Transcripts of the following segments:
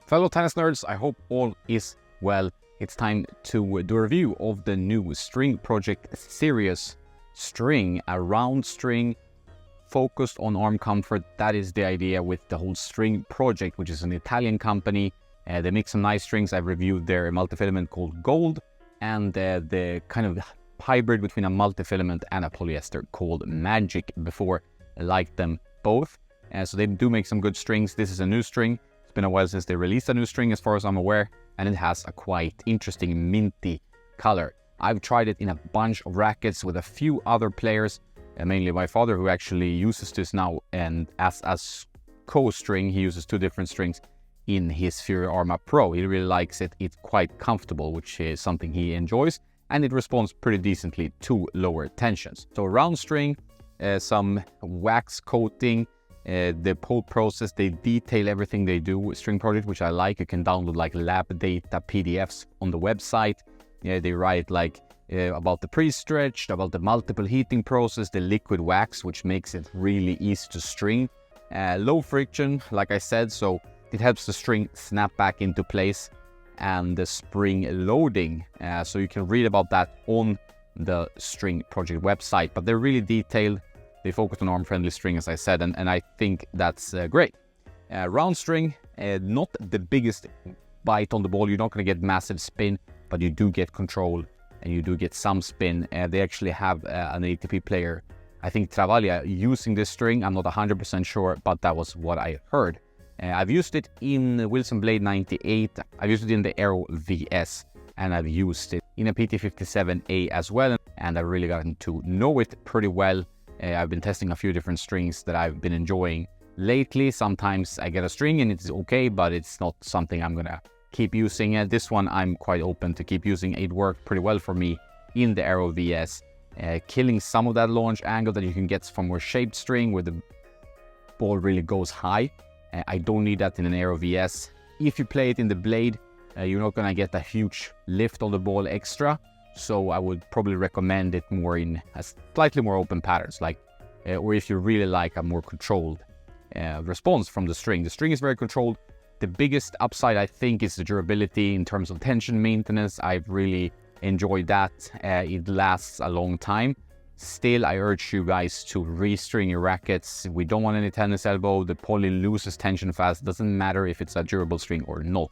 Fellow tennis nerds, I hope all is well. It's time to do a review of the new string project Sirius string, a round string focused on arm comfort. That is the idea with the whole string project, which is an Italian company. They make some nice strings. I've reviewed their multifilament called Gold and the kind of hybrid between a multifilament and a polyester called Magic before. I liked them both. So they do make some good strings. This is a new string. It's been a while since they released a new string as far as I'm aware, and it has a quite interesting minty color. I've tried it in a bunch of rackets with a few other players, mainly my father, who actually uses this now, and as co-string he uses two different strings in his Fury Arma Pro. He really likes it. It's quite comfortable, which is something he enjoys, and it responds pretty decently to lower tensions. So round string, some wax coating, the pull process, they detail everything they do with String Project, which I like. You can download like lab data PDFs on the website. They write like about the pre-stretched, about the multiple heating process, the liquid wax, which makes it really easy to string. Low friction, like I said, so it helps the string snap back into place, and the spring loading. So you can read about that on the String Project website, but they're really detailed. They focus on arm-friendly string, as I said, and I think that's great. Round string, not the biggest bite on the ball. You're not going to get massive spin, but you do get control and you do get some spin. They actually have an ATP player, I think Travaglia, using this string. I'm not 100% sure, but that was what I heard. I've used it in Wilson Blade 98. I've used it in the Aero VS, and I've used it in a PT57A as well, and I've really gotten to know it pretty well. I've been testing a few different strings that I've been enjoying lately. Sometimes I get a string and it's okay, but it's not something I'm gonna keep using. This one I'm quite open to keep using. It worked pretty well for me in the Aero VS, killing some of that launch angle that you can get from more shaped string where the ball really goes high. I don't need that in an Aero VS. If you play it in the Blade, you're not gonna get a huge lift on the ball extra. So I would probably recommend it more in a slightly more open patterns, like, or if you really like a more controlled response from the string. The string is very controlled. The biggest upside, I think, is the durability in terms of tension maintenance. I've really enjoyed that. It lasts a long time. Still, I urge you guys to restring your rackets. We don't want any tennis elbow. The poly loses tension fast. Doesn't matter if it's a durable string or not.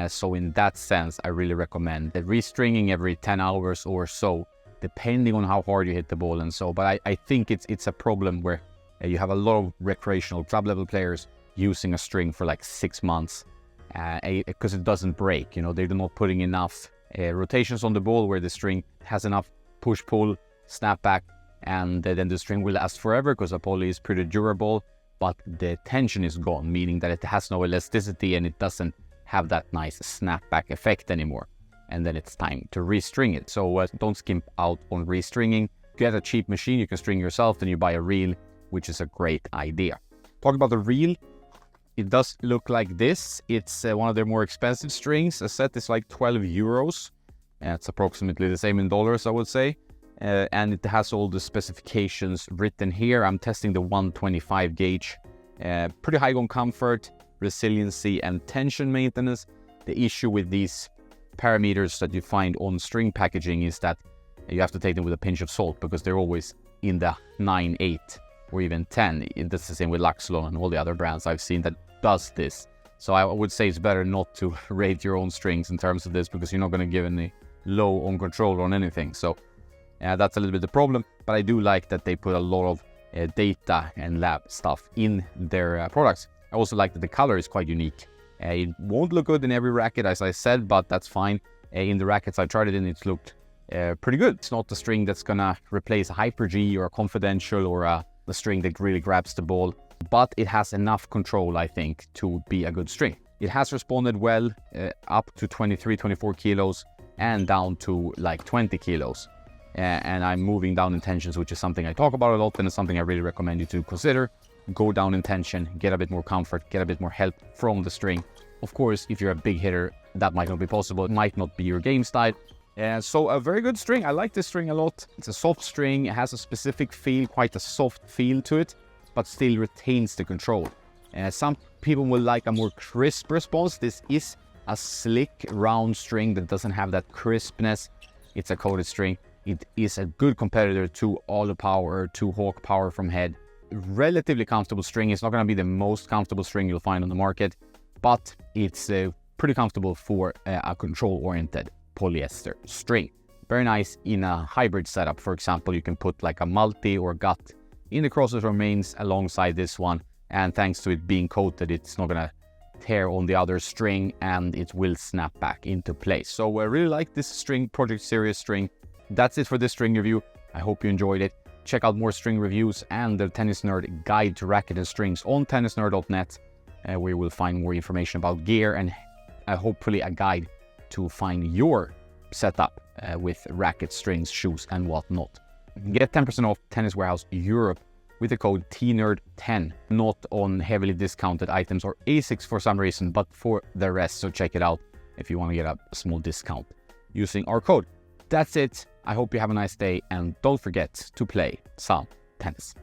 So in that sense, I really recommend the restringing every 10 hours or so, depending on how hard you hit the ball and so. But I think it's a problem where you have a lot of recreational club level players using a string for like 6 months because it doesn't break. You know, they're not putting enough rotations on the ball where the string has enough push-pull, snap back, and then the string will last forever because the poly is pretty durable, but the tension is gone, meaning that it has no elasticity and it doesn't have that nice snapback effect anymore, and then it's time to restring it. So don't skimp out on restringing. Get a cheap machine you can string yourself, then you buy a reel, which is a great idea. Talking about the reel, it does look like this. It's one of their more expensive strings. A set is like 12 euros. It's approximately the same in dollars, I would say. And it has all the specifications written here. I'm testing the 125 gauge. Pretty high on comfort, resiliency, and tension maintenance. The issue with these parameters that you find on string packaging is that you have to take them with a pinch of salt because they're always in the 9, 8 or even 10. That's the same with Luxlon and all the other brands I've seen that does this. So I would say it's better not to rate your own strings in terms of this, because you're not going to give any low on control on anything. So that's a little bit the problem, but I do like that they put a lot of data and lab stuff in their products. I also like that the color is quite unique. It won't look good in every racket, as I said, but that's fine. In the rackets I tried it in, it's looked pretty good. It's not the string that's gonna replace a Hyper G or a Confidential or a string that really grabs the ball, but it has enough control, I think, to be a good string. It has responded well up to 23, 24 kilos and down to like 20 kilos. And I'm moving down in tensions, which is something I talk about a lot, and it's something I really recommend you to consider. Go down in tension, get a bit more comfort, get a bit more help from the string. Of course, if you're a big hitter, that might not be possible. It might not be your game style. So a very good string. I like this string a lot. It's a soft string. It has a specific feel, quite a soft feel to it, but still retains the control. Some people will like a more crisp response. This is a slick round string that doesn't have that crispness. It's a coated string. It is a good competitor to Auto Power, to Hawk Power from Head. Relatively comfortable string. It's not going to be the most comfortable string you'll find on the market, but it's pretty comfortable for a control-oriented polyester string. Very nice in a hybrid setup. For example, you can put like a multi or gut in the crossover mains alongside this one, and thanks to it being coated, it's not gonna tear on the other string and it will snap back into place. So I really like this string, Project Sirius string. That's it for this string review. I hope you enjoyed it. Check out more string reviews and the Tennis Nerd Guide to Racket and Strings on tennisnerd.net, where you will find more information about gear and hopefully a guide to find your setup with racket, strings, shoes, and whatnot. Get 10% off Tennis Warehouse Europe with the code TNERD10, not on heavily discounted items or ASICs for some reason, but for the rest. So check it out if you want to get a small discount using our code. That's it. I hope you have a nice day, and don't forget to play some tennis.